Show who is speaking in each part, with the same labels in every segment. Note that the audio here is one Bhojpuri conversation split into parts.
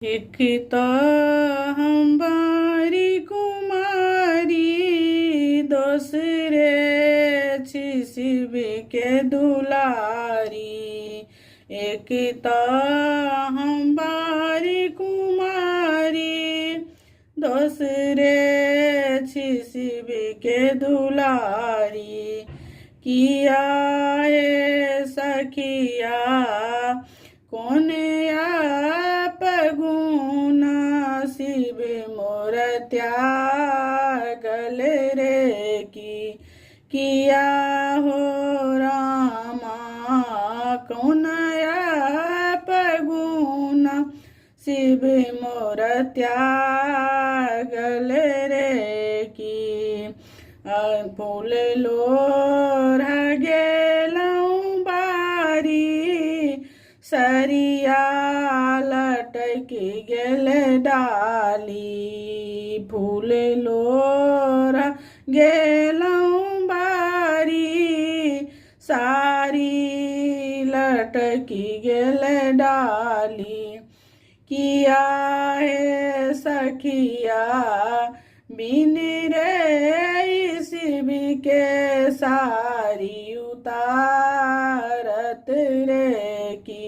Speaker 1: एक तो हमारी कुमारी दूसरे शिव के दुलारी। एक तो हमारी कुमारी दूसरे शिव के दुलारी। किया है सखिया कौन आप गुना शिव मोर त्यागल रे की। किया हो रामा कौन आप गुना शिव मोर त्यागल रे की। फूल लोर गेलऊँ बारी सरिया लटक गेल डाली। फूल लोर गेलऊँ बारी सारी लटक गेल डाली। किया है सखिया बिन रे शिव के सारी उतारत रे की।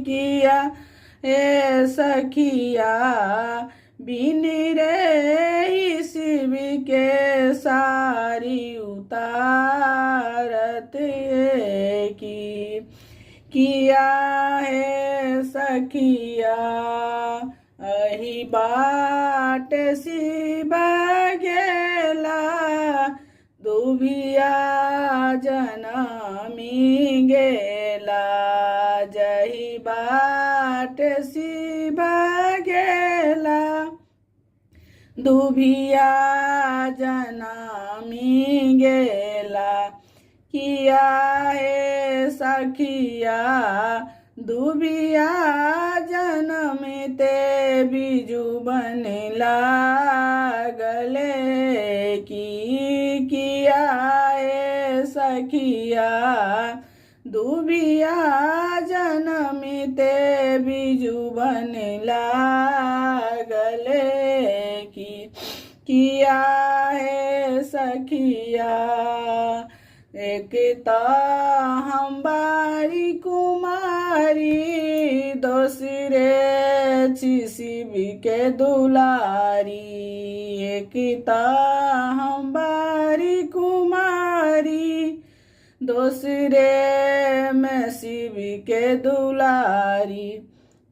Speaker 1: किया ए सखिया बिन रे शिव के सारी उतारत रे की। किया है सखिया अही बाट शिव गेला दुबिया जनमी गेला। जही बाट शिव गेला दुबिया जनमी गेला। किया है सखिया दुबिया जनमते बिजू बन लागल की। किया है सखिया दुबिया जनमते बिजू बन लागल की। किया है सखिया एक तो हमारी कुमारी दूसरे शिव के दुलारी। एक तो हमारी कुमारी दूसरे में शिव के दुलारी।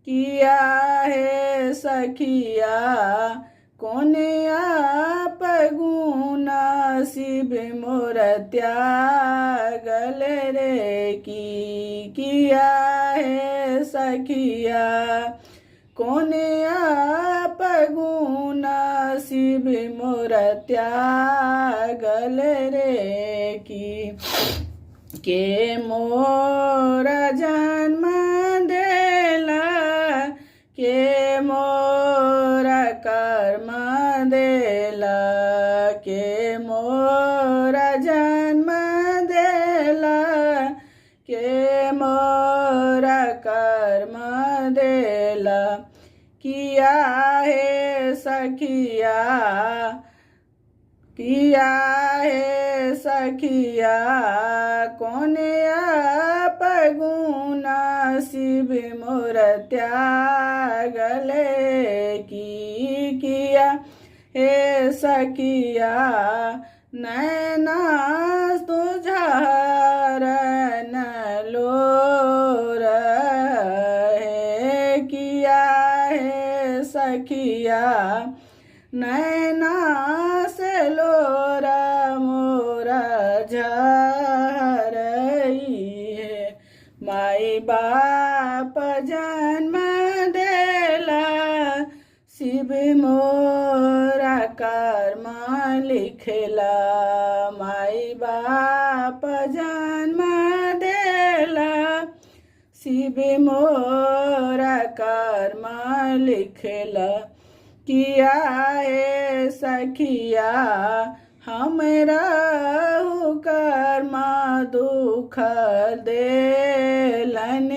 Speaker 1: किया है सखिया कौन आप गुना शिव मोर त्यागल रे की। किया है सखिया कौन आप गुना शिव मोर त्यागल रे की। के मोर जन्म देला के मोर कर्म देला। के मोर जन्म देला के मोर कर्म देला। किया है सखिया किया है सखिया कौन आप गुना शिव मोर त्यागल की। किया हे सखिया नैना तुझार न लोर है। किया है सखिया नैना से लोरा मोरा झरई है। माई बाप जन्म देला शिव मोरा कर्म लिखला। माई बाप जन्म देला शिव मोरा कर्म लिखला। किया है सखिया हमरा कर्म दुख देलन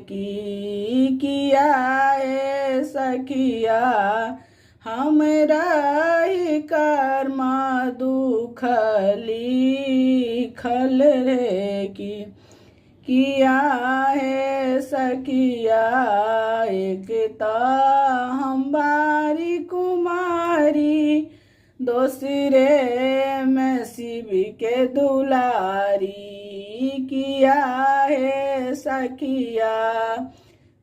Speaker 1: की। किया है सखिया हमरा ही कर्म दुख लिखल रे की किया है सखिया एक ता हम बारी कुमारी दूसरे में शिव के दुलारी किया है सखिया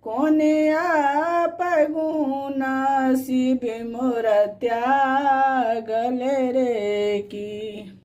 Speaker 1: कौन आप गुना शिव मोर त्यागल रे की।